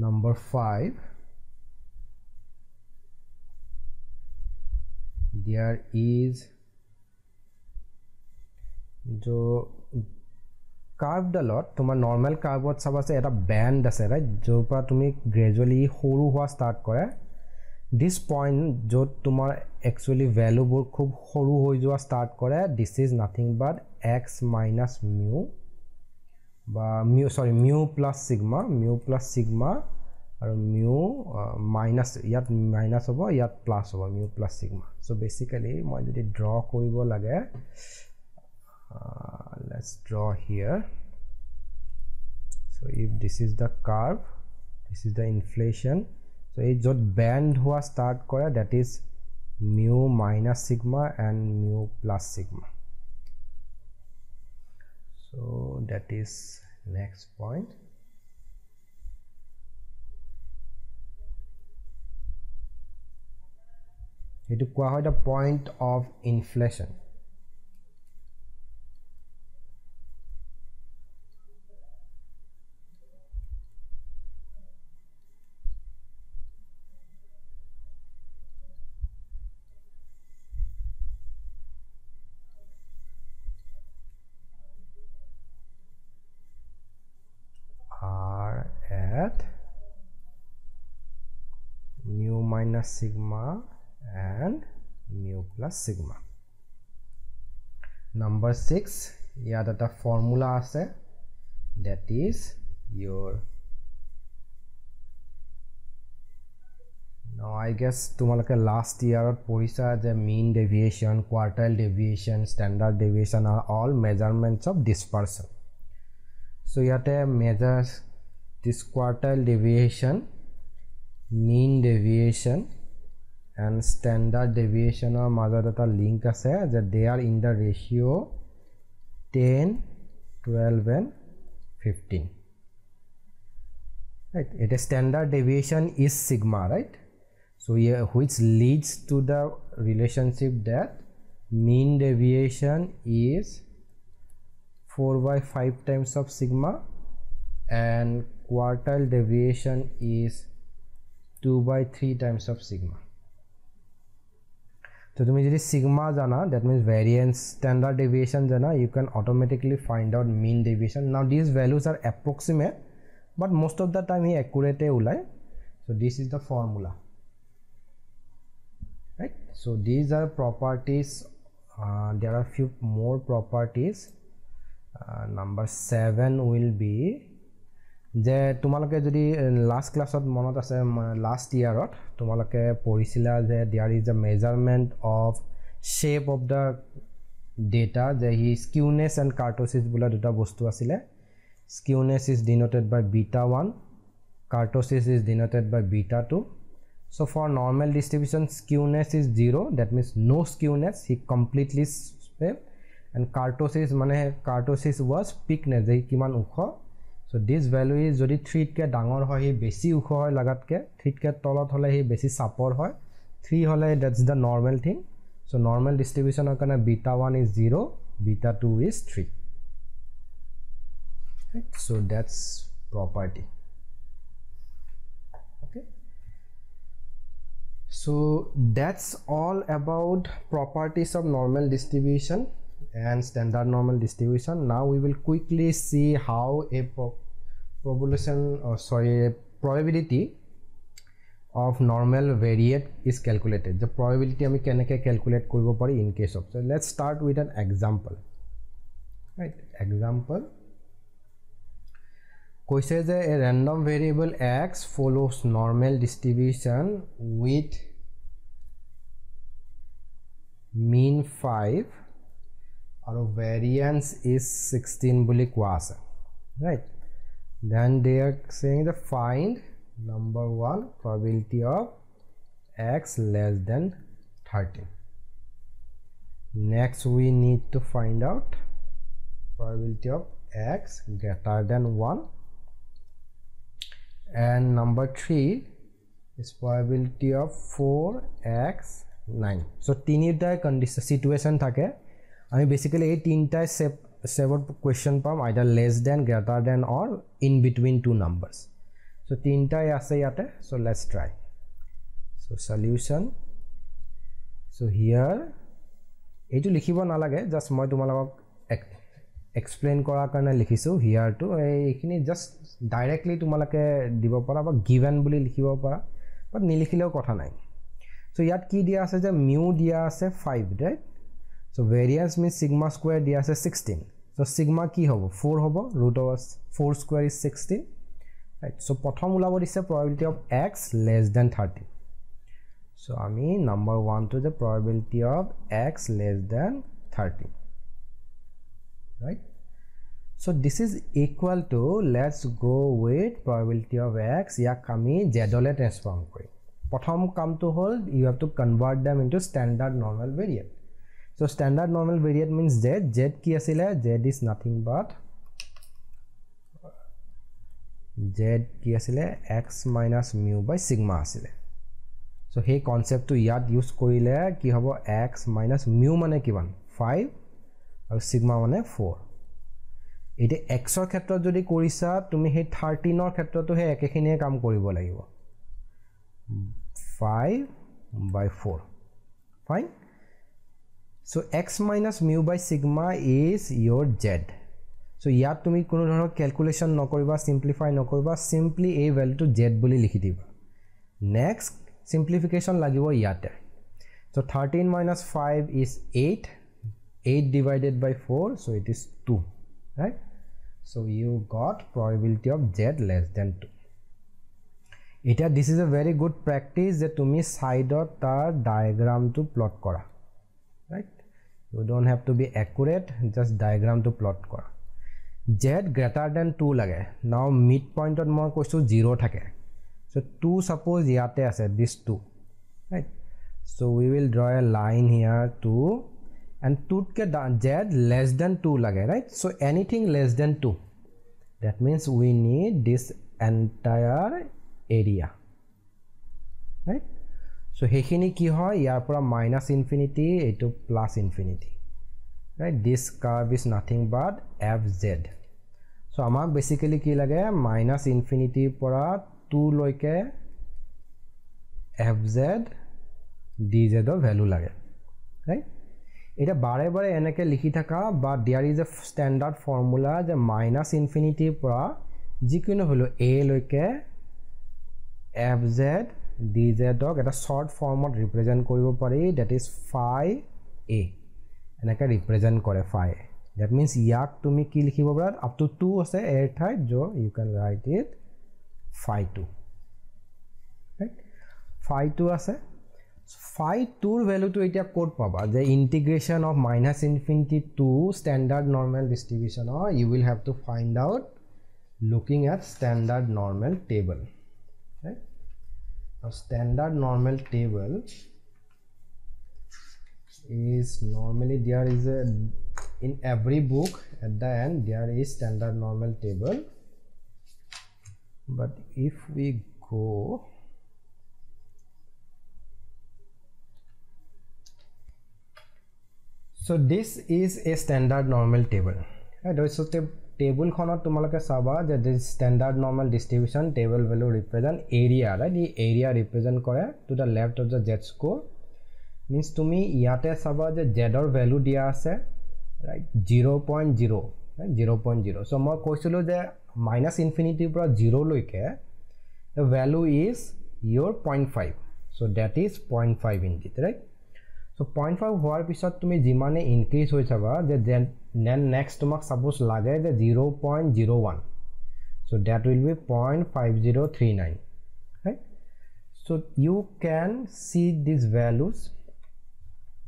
Number 5, there is jo curve dalot tomar normal curve ot sabase eta band ase, right? Jo pa tumi gradually horu hua start kore. This point jot tomar actually value bor khub horu hoi joa start kore, this is nothing but x minus mu ba mu plus sigma aru mu minus yat minus hobo yat plus hobo mu plus sigma. So basically moi jodi draw koribo lage, let's draw here. So if this is the curve, this is the inflation, so it jot band hua start kore, that is mu minus sigma and mu plus sigma. So that is next point. It is called the point of inflation. At mu minus sigma and mu plus sigma. Number 6, here that a formula ase, that is your, now I guess tumalake last year porisa the mean deviation, quartile deviation, standard deviation are all measurements of dispersion. So yate measures this quartile deviation, mean deviation and standard deviation or মাজত এটা link আছে that they are in the ratio 10, 12 and 15, right? It is standard deviation is sigma, right? So here which leads to the relationship that mean deviation is 4/5 times of sigma and quartile deviation is 2/3 times of sigma. So tumi jodi sigma jana, that means variance, standard deviation jana, you can automatically find out mean deviation. Now these values are approximate, but most of the time he accurate ulai. So this is the formula, right? So these are properties. There are few more properties. Number 7 will be যে তোমালোকে যদি last ক্লাছত মনত আছে last ইয়াৰত তোমালোকে পঢ়িছিলা যে there is a measurement of shape of the data, যে হি স্কিউনেছ এণ্ড কাৰ্টোচিছ বোলা দুটা বস্তু আছিলে. Skewness is denoted by β1, kurtosis is denoted by beta 2. So for normal distribution, skewness is 0, that means no skewness, he completely swept. And kurtosis mane kurtosis was peakness, je kiman ukho. So this value is jodi 3 ke dangor hoy he besi ukho hoy lagat ke, 3 ke tolot hole he besi sapor hoy, 3 hole that's the normal thing. So normal distribution okana beta 1 is 0, beta 2 is 3. Right? So that's property. Okay, so that's all about properties of normal distribution and standard normal distribution. Now we will quickly see how a probability of normal variate is calculated. The probability ami keneke calculate koribo pari in case of. So let's start with an example. Right, example koise je a random variable x follows normal distribution with mean 5 or variance is 16 boli koa ase, right? Then they are saying the find number 1 probability of x less than 13. Next we need to find out probability of x greater than 1, and number 3 is probability of 4x 9. So tinita condition situation thake ami basically ei tinta seven question pam either less than, greater than or in between two numbers. So tinta ase yate. So let's try. So solution. So here etu likhibo na lage, just moi tumalok explain kora karone likhisu here to ekhini just directly tumalake dibo para ba given boli likhibo para, but nilikhileo kotha nai. So yat ki dia ase je mu dia ase 5, right? So variance means sigma square dia ase 16. So sigma ki hobo 4 hobo, root of 4 square is 16, right? So prothom ulabo dise probability of x less than 13. So ami number 1 to the probability of x less than 13, right? So this is equal to, let's go with probability of x yak ami z ole transform kori. Prothom kam to hol you have to convert them into standard normal variate. So standard normal variate means z. Z ki asile? Z is nothing but x minus mu by sigma asile. So hey concept to yat use korile ki hobo x minus mu mane kiman 5 aru sigma mane 4. Ite x or khetrot jodi korisa tumi he 13 or khetrot to he ekekhine kam koribo lagibo 5 by 4. Fine. So x minus mu by sigma is your z. So yat tumi kono dhoro calculation nokoriba, simplify nokoriba, simply a value to z boli likhi diba. Next simplification lagibo yate. So 13 minus 5 is 8, 8 divided by 4, so it is 2, right? So you got probability of z less than 2. This is a very good practice that tumi side tar diagram to plot kora, right? You don't have to be accurate, just diagram to plot kora. Z greater than 2 lage. Now midpoint on more question 0 thake. So 2 suppose yate ase this 2, right? So we will draw a line here 2, and 2 ke z less than 2 lage, right? So anything less than 2, that means we need this entire area, right? So hekhini ki hoy yar pora minus infinity to plus infinity, right? This curve is nothing but fz. So amak basically ki lage minus infinity pora 2 loike fz dz or value lage, right? Eta bare bare enake likhi thaka, but there is a standard formula the minus infinity pora jikino holo a loike fz dz dog eta short form of represent koribo pari, that is phi a enaka represent kore phi a. That means yak tumi ki likhibo para up to 2 ase a thai jo you can write it phi 2, right? Phi 2 ase. Phi 2 value to etia code paba the integration of minus infinity to standard normal distribution, or you will have to find out looking at standard normal table. right? Now standard normal table is normally there is a in every book at the end there is standard normal table, but if we go so this is a standard normal table, right? So table khonot tumalake saba je this standard normal distribution table value represent area, right? The area represent kore to the left of the z score, means tumi yate saba je z or value dia ase, right? 0.0, right? 0.0. so moi koisilo je minus infinity pura 0 loike the value is your 0.5, so that is 0.5 indeed, right? so 0.5 hoar pisot tumi jimane increase hoi chaba je then next tumak suppose lage je 0.01, so that will be 0.5039, right? so you can see these values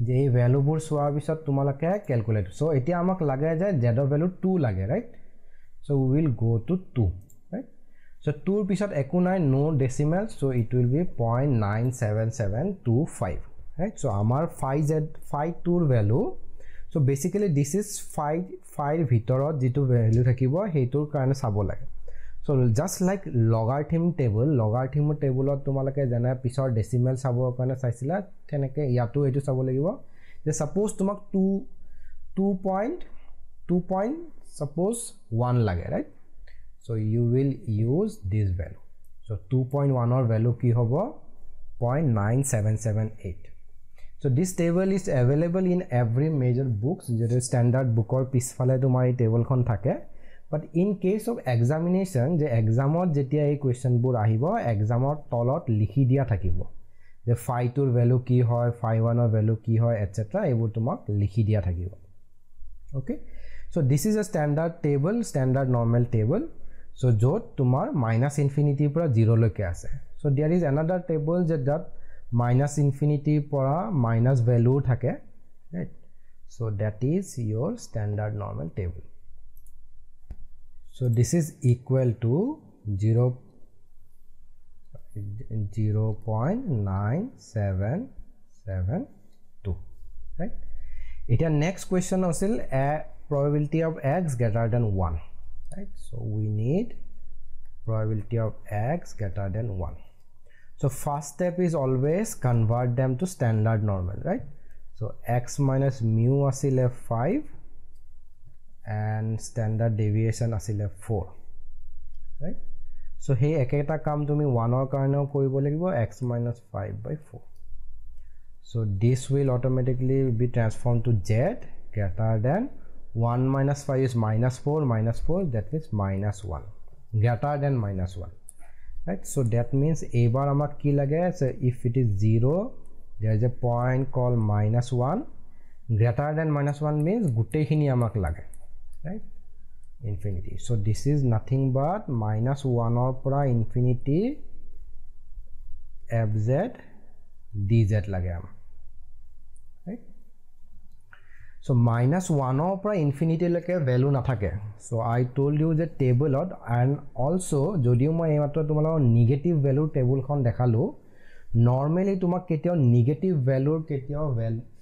je ei value bur soa pisot tumalake calculate, so etia amak lage je z or value 2 lage, right? so we will go to 2, right? so 2 pisot eku nai no decimals, so it will be 0.97725, right? so amar phi 2 value, so basically this is phi bhitorot jitu value thakibo heitur karone sabo lage. so just like logarithm table ot tumalake jana pisor decimal sabo karone saisila teneke yato etu sabo lagibo je suppose tumak 2 suppose 1 lage, right? so you will use this value, so 2.1 or value ki hobo 0.9778. so this table is available in every major books, je standard book or pisphale tumar ei table khon thake, but in case of examination je exam ot jetia ei question bur ahibo exam ot tolot likhi dia thakibo je phi 2 er value ki hoy, phi 1 er value ki hoy, etc. ebur tumak likhi dia thakibo. okay, so this is a standard table, standard normal table, so jot tumar minus infinity pura 0 loke ase. so there is another table that minus infinity pura minus value thake, right? so that is your standard normal table. so this is equal to 0.9772, right? Ita next question asil a probability of x greater than 1, right? so we need probability of x greater than 1. so first step is always convert them to standard normal, right? so x minus mu asile 5 and standard deviation asile 4, right? so hey eketa kam tumi 1 or karone koribo lagibo x minus 5/4. so this will automatically be transformed to z greater than 1 minus 5 is minus 4, that means minus 1, greater than minus 1, right? so that means ebar amak ki lage, so if it is 0 there is a point called minus 1, greater than minus 1 means gutei khini amak lage, right? infinity. so this is nothing but minus 1 or pura infinity fz dz lage am, right? so minus 1 or pura infinity lake value na thake. so I told you the table ot, and also jodio moi ematro tumala negative value table khon dekhalu, normally tumak ketio negative value ketio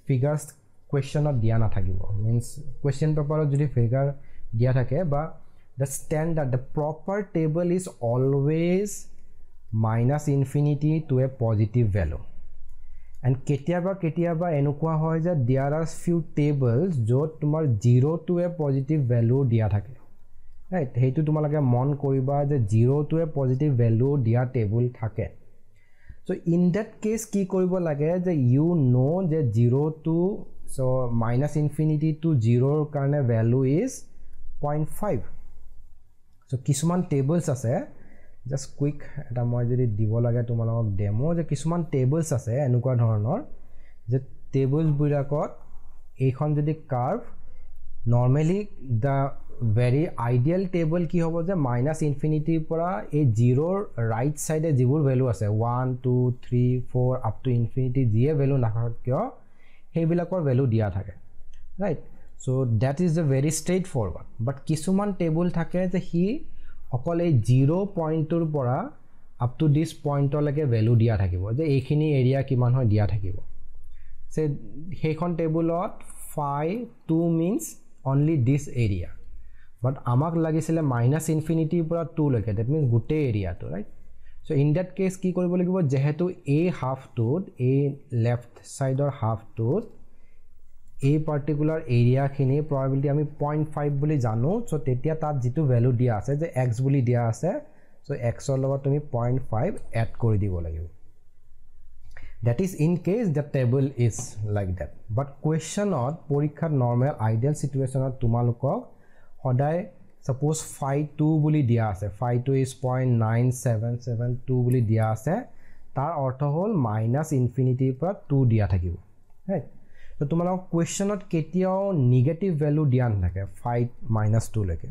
figures question ot dia na thakibo, means question paper ot jodi figure dia thake ba the standard the proper table is always minus infinity to a positive value, and ketiaba enukwa hoy je there are few tables jot tumar 0 to a positive value dia thake, right? heitu tumalage mon koriba je 0 to a positive value dia table thake. so in that case ki koribo lage je you know je 0 to so minus infinity to 0 karone value is 0.5. so kisuman tables ase, just quick eta moi jodi dibo lage tumalok demo je kisuman tables ase enukwa dhoronor je tables burakot ekhon jodi curve normally the very ideal table ki hobo je minus infinity pora a 0 right side e jibur value ase 1 2 3 4 up to infinity je value nakhot kyo he bilakor value dia thake, right? so that is a very straightforward, but kisuman table thake je hi okol ei 0 point or pora up to দিছ পইণ্টলৈকে value দিয়া থাকিব যে এইখিনি area কিমান হয় দিয়া থাকিব সে সেইখন টেবুলত phi 2 means only this area but আমাক লাগিছিলে মাইনাছ ইনফিনিটিৰ পৰা 2 লৈকে that means গোটেই এৰিয়াটো right so in that case কি কৰিব লাগিব যেহেতু এই হাফটোত এই লেফট সাইডৰ হাফটোত এই পার্টিকুলার এরিয়াখিনি প্রবাবিলিটি আমি 0.5 বুলি জানো সো তেতিয়া তাত যেটো ভ্যালু দিয়া আছে যে x বুলি দিয়া আছে সো x ৰ লগত তুমি 0.5 এড কৰি দিব লাগিব that is in case the table is like that but question on পৰীক্ষাত normal ideal situation ত তোমালোকক সদায় suppose phi 2 বুলি দিয়া আছে phi 2 is 0.9772 বুলি দিয়া আছে তাৰ অৰ্থ হল মাইনাস ইনফিনিটিৰ পৰা 2 দিয়া থাকিব right তো তোমালোক কোৱেশ্চনত কেতিয়াও নেগেটিভ ভ্যালু দিয়া নাথাকে 5 - 2 লৈকে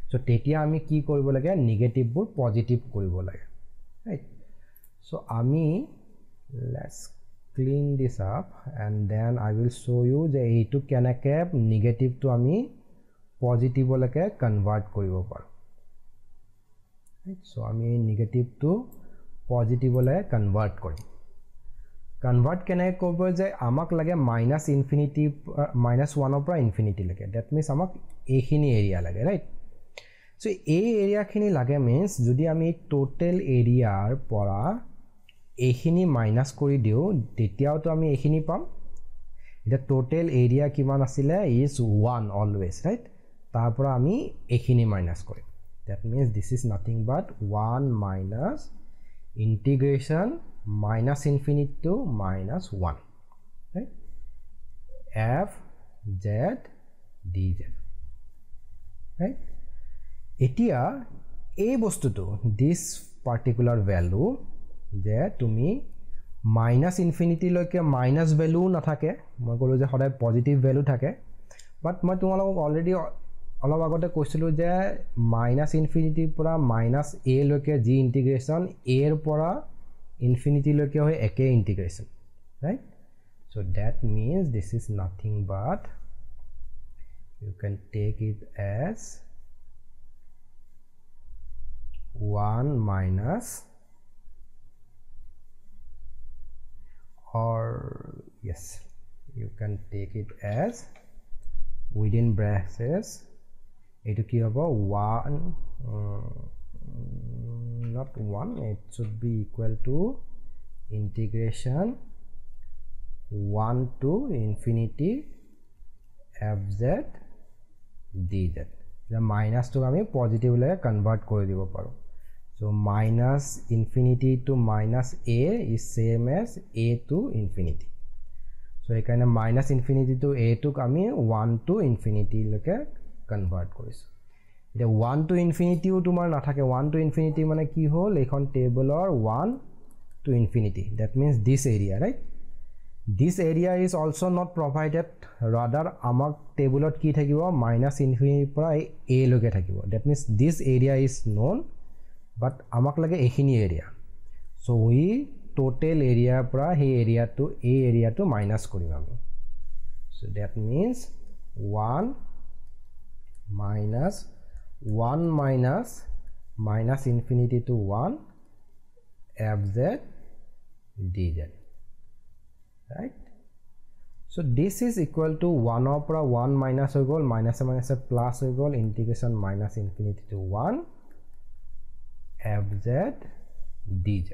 সো তেতিয়া আমি কি কৰিব লাগে নেগেটিভবোৰ পজিটিভ কৰিব লাগে ৰাইট সো আমি let's clean this up and then I will show you যে এইটো কেনেকৈ নেগেটিভ তো আমি পজিটিভ লৈকে কনভাৰ্ট কৰিব পাৰো ৰাইট সো আমি নেগেটিভ তো পজিটিভ লৈ কনভাৰ্ট কৰিম convert কেনে কৰিব যে আমাক লাগে মাইনাস ইনফিনিটি মাইনাস 1 পৰা ইনফিনিটি লাগে that means আমাক এইখিনি এৰিয়া লাগে ৰাইট সো এই এৰিয়াখিনি লাগে means যদি আমি টোটাল এৰিয়াৰ পৰা এইখিনি মাইনাস কৰি দিও তেতিয়াও তো আমি এইখিনি পাম এটা টোটাল এৰিয়া কিমান আছিল is 1 always right তাৰ পৰা আমি এইখিনি মাইনাস কৰিম that means this is nothing but 1 minus integration minus infinity to minus 1 right f z dz right etia ei bostuto this particular value je tumi minus infinity loike minus value na thake moi kolo je hoday positive value thake but moi tumalok already অলপ আগতে কৈছিলো যে minus infinity পৰা minus a loike g integration a এৰ পৰা infinity loke hoy eke integration right so that means this is nothing but you can take it as 1 minus or yes you can take it as within braces etu ki hobo 1 not 1 it should be equal to integration 1 to infinity fz dz the minus to ami positive le convert kore dibo paro so minus infinity to minus a is same as a to infinity so ekane minus infinity to a to ami 1 to infinity loke convert korisu the 1 to infinity tomar na thake 1 to infinity mane ki hol ekhon table or 1 to infinity that means this area right this area is also not provided rather amak table ot ki thakibo minus infinity pura a loke thakibo that means this area is known but amak lage ekhini area so we total area pura he area to a area to minus korim ami so that means 1 minus 1 minus minus infinity to 1 fz dz right so this is equal to 1 opera 1 minus hoy gol minus minus plus hoy gol integration minus infinity to 1 fz dz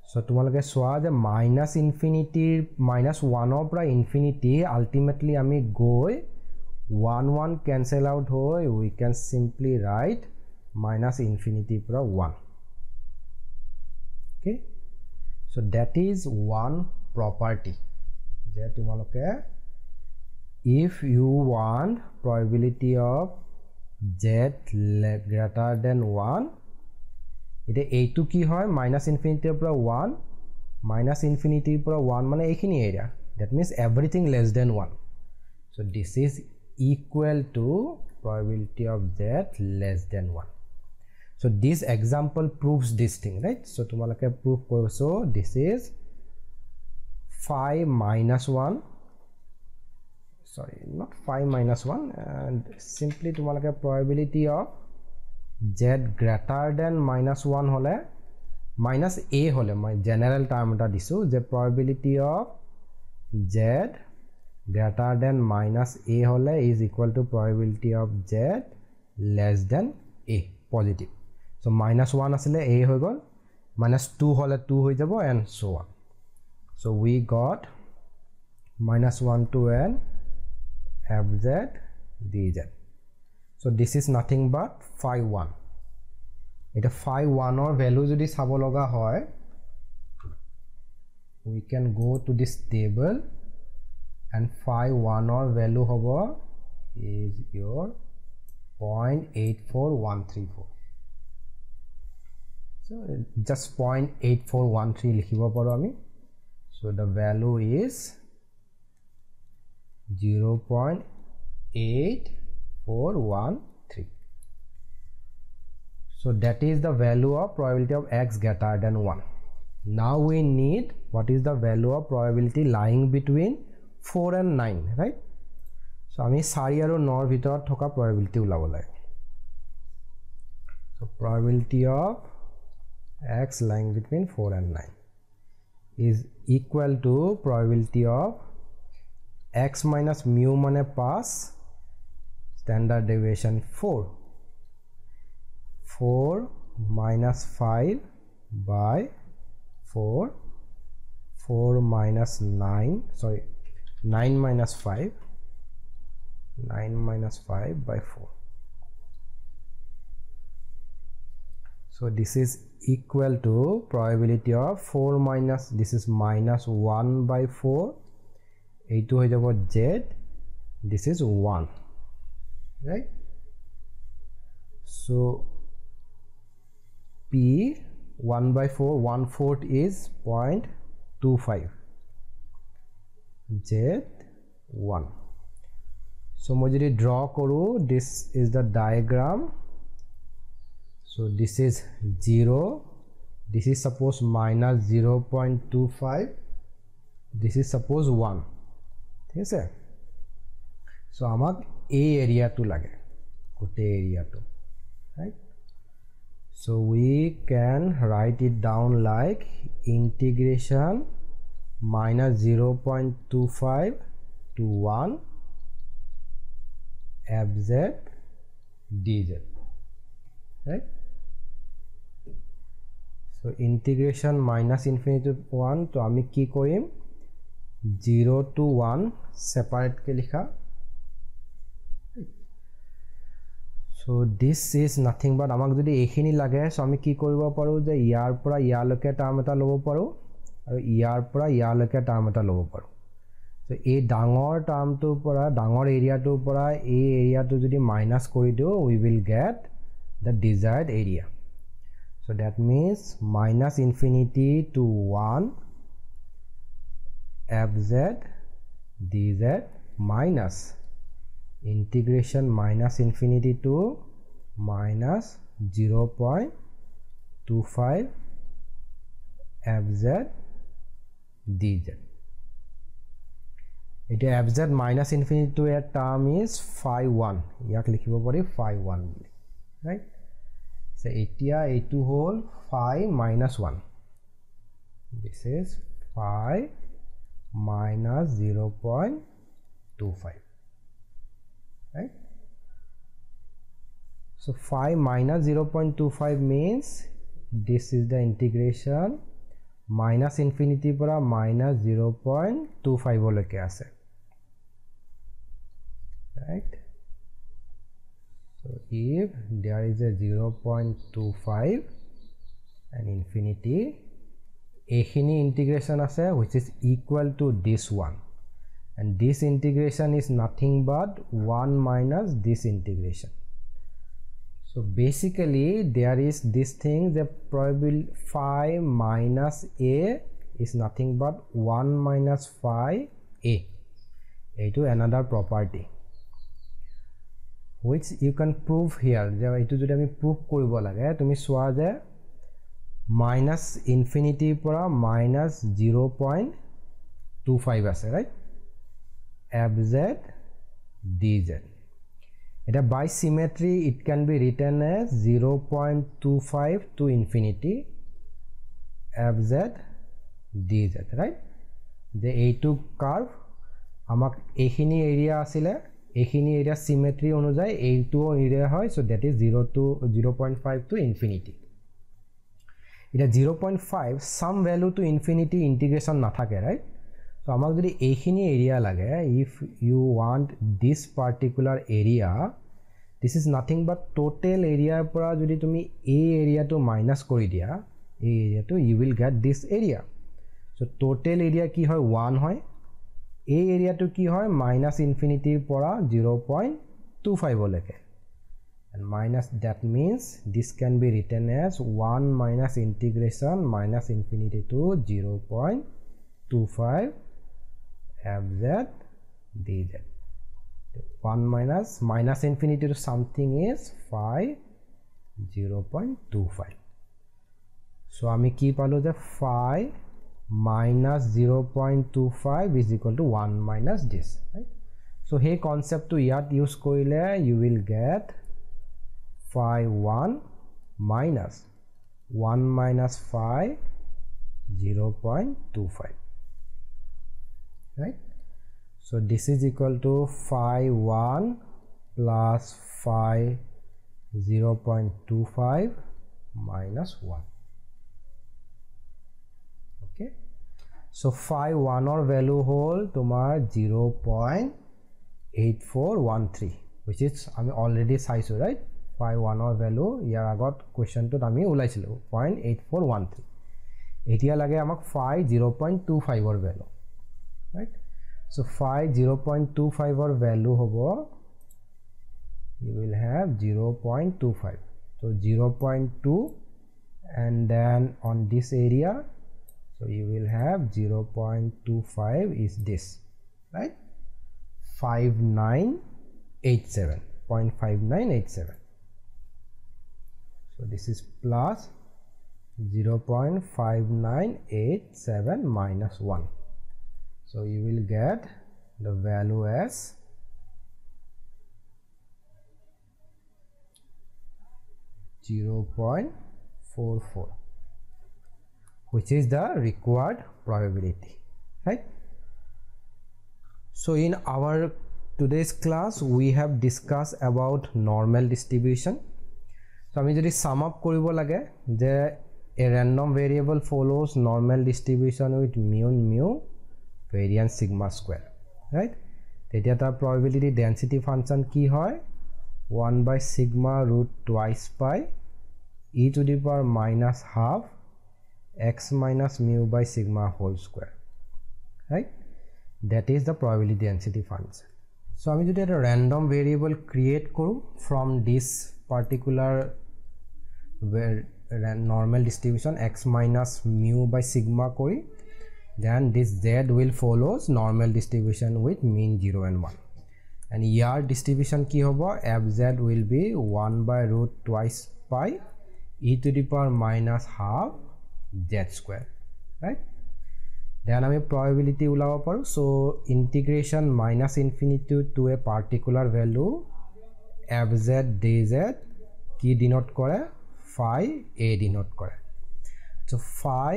so tumaloke soa je minus infinity minus 1 opera infinity ultimately ami goi 1 1 cancel out hoy we can simply write minus infinity pura 1 okay so that is one property je tumaloke if you want probability of z greater than 1 ite a2 ki hoy minus infinity pura 1 minus infinity pura 1 mane ekhini area that means everything less than 1 so this is equal to probability of z less than 1 so this example proves this thing right so tumalake prove koribo so this is 5 minus 1 sorry not 5 minus 1 and simply tumalake probability of z greater than -1 হলে minus a হলে মই general term এটা দিছো যে probability of z greater than minus a হলে is equal to probability of z less than a positive. So -1 আসলে a হৈ গল, -2 হলে 2 হৈ যাব and so on. So we got -1 to n fz dz. So this is nothing but phi 1. এটা phi 1 or value যদি চাব লগা হয়, we can go to this table and phi 1 or value hobo is your 0.84134. So just 0.8413 likhibo paro ami. So the value is 0.8413. So that is the value of probability of x greater than 1. Now we need what is the value of probability lying between 4 and 9, right? So ami 4 aru 9 bhitor thoka probability ulabo lage. So probability of x lying between 4 and 9 is equal to probability of x minus mu mane pass standard deviation 4 minus 5 by 4 minus 9, sorry, 9 minus 5 by 4. So this is equal to probability of 4 minus, this is minus 1 by 4, এইটো হৈ যাব z, this is 1, right? So p 1 by 4, 1/4 is 0.25, z 1. So মই যদি draw কৰো, this is the diagram. So this is 0, this is suppose minus 0.25, this is suppose 1. ঠিক আছে? So আমাক এই এরিয়াটো লাগে, গোটে এরিয়াটো, right? So we can write it down like integration minus 0.25 to 1 fz dz, right? So integration minus infinity to 1, to ami ki korim 0 to 1 separate ke likha. So this is nothing but amak jodi ekhini lage, so ami ki koribo paru je yar pora yaloke term eta lobo paru aru yar pora yaloke term eta lobo paru. So ei dangor term to pora dangor area to pora ei area to jodi minus kori dio, we will get the desired area. So that means minus infinity to 1 fz dz minus integration minus infinity to minus 0.25 fz dz. It fz minus infinity to a term is phi 1. Yak likhibo pari phi 1, right? So etia a2 whole phi minus 1. This is phi minus 0.25, right? So phi minus 0.25 means this is the integration minus infinity pora minus 0.25 loke ase, right? So if there is a 0.25 and infinity, ekhini integration ase which is equal to this one, and this integration is nothing but 1 minus this integration. So basically there is this thing, the probability phi minus a is nothing but 1 minus phi a. Etu another property which you can prove here. Je etu jodi ami prove koribo lage, tumi swa je minus infinity pora minus 0.25 ase, right? fz dz. এটা by symmetry it can be written as 0.25 to infinity fz dz, right? যে এইটো curve আমাক এইখিনি area আছিলে, এইখিনি area symmetry অনুযায়ী এইটো area হয়, so that is 0.5 to infinity. এটা 0.5 some value to infinity integration না থাকে, রাইট? সো আমাক যদি এইখিনি এরিয়া লাগে, if you want this particular area, this is nothing but total এৰিয়াৰ পৰা যদি তুমি এই এৰিয়াটো মাইনাস কৰি দিয়া, এই এরিয়াটো you will get this area. So total area কি হয় 1 হয়, এই এরিয়াটো কি হয় মাইনাস ইনফিনিটিৰ পৰা 0.25 লৈকে. And minus, that means this can be written as 1 minus integration minus infinity to 0.25 fz dz. 1 minus infinity to something is phi 0.25. So ami ki palo je phi minus 0.25 is equal to 1 minus this, right? So hey concept to yat use korile you will get phi 1 minus 1 minus phi 0.25, right? So this is equal to phi 1 plus phi 0.25 minus 1. Okay, so phi 1 or value hole tomar 0.8413, which is আমি already চাইছো, right? phi 1 or value ইয়াৰ আগত question টোত আমি উলাইছিলো 0.8413. এতিয়া লাগে আমাক phi 0.25 or value, right? So phi 0.25 or value hobo, you will have 0.25. So 0.2 and then on this area, so you will have 0.25 is this, right? 5987, 0.5987. So this is plus 0.5987 minus 1. So you will get the value as 0.44, which is the required probability, right? So in our today's class we have discussed about normal distribution. So আমি যদি sum up কৰিব লাগে যে a random variable follows normal distribution with mean mu variance sigma square, right? তেতিয়া তাৰ probability density function কি হয় 1 by sigma root twice pi e to the power minus half x minus mu by sigma whole square, right? That is the probability density function. So আমি যদি এটা random variable create কৰো from this particular normal distribution x minus mu by sigma kori, then this z will follows normal distribution with mean 0 and 1, and here distribution ki hobo fz will be 1 by root twice pi e to the power minus half z square, right? Then ami probability ulabo paru. So integration minus infinity to a particular value fz dz ki denote kore phi a denote kore. So phi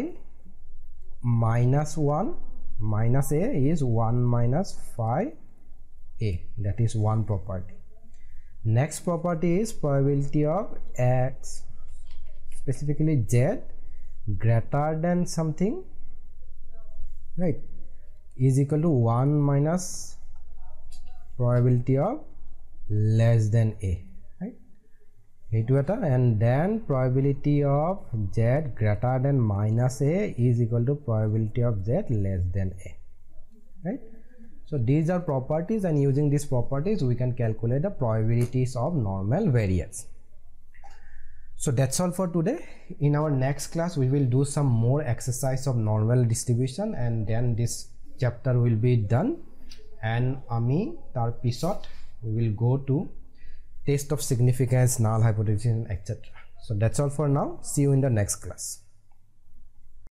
minus 1 minus a is 1 minus phi a, that is one property. Next property is probability of x, specifically z greater than something, right, is equal to 1 minus probability of less than a, right? And then probability of z greater than minus a is equal to probability of z less than a, right? So these are properties, and using these properties we can calculate the probabilities of normal variance. So that's all for today. In our next class we will do some more exercise of normal distribution, and then this chapter will be done, and ami tar pisot we will go to test of significance, null hypothesis, etc. So that's all for now. See you in the next class.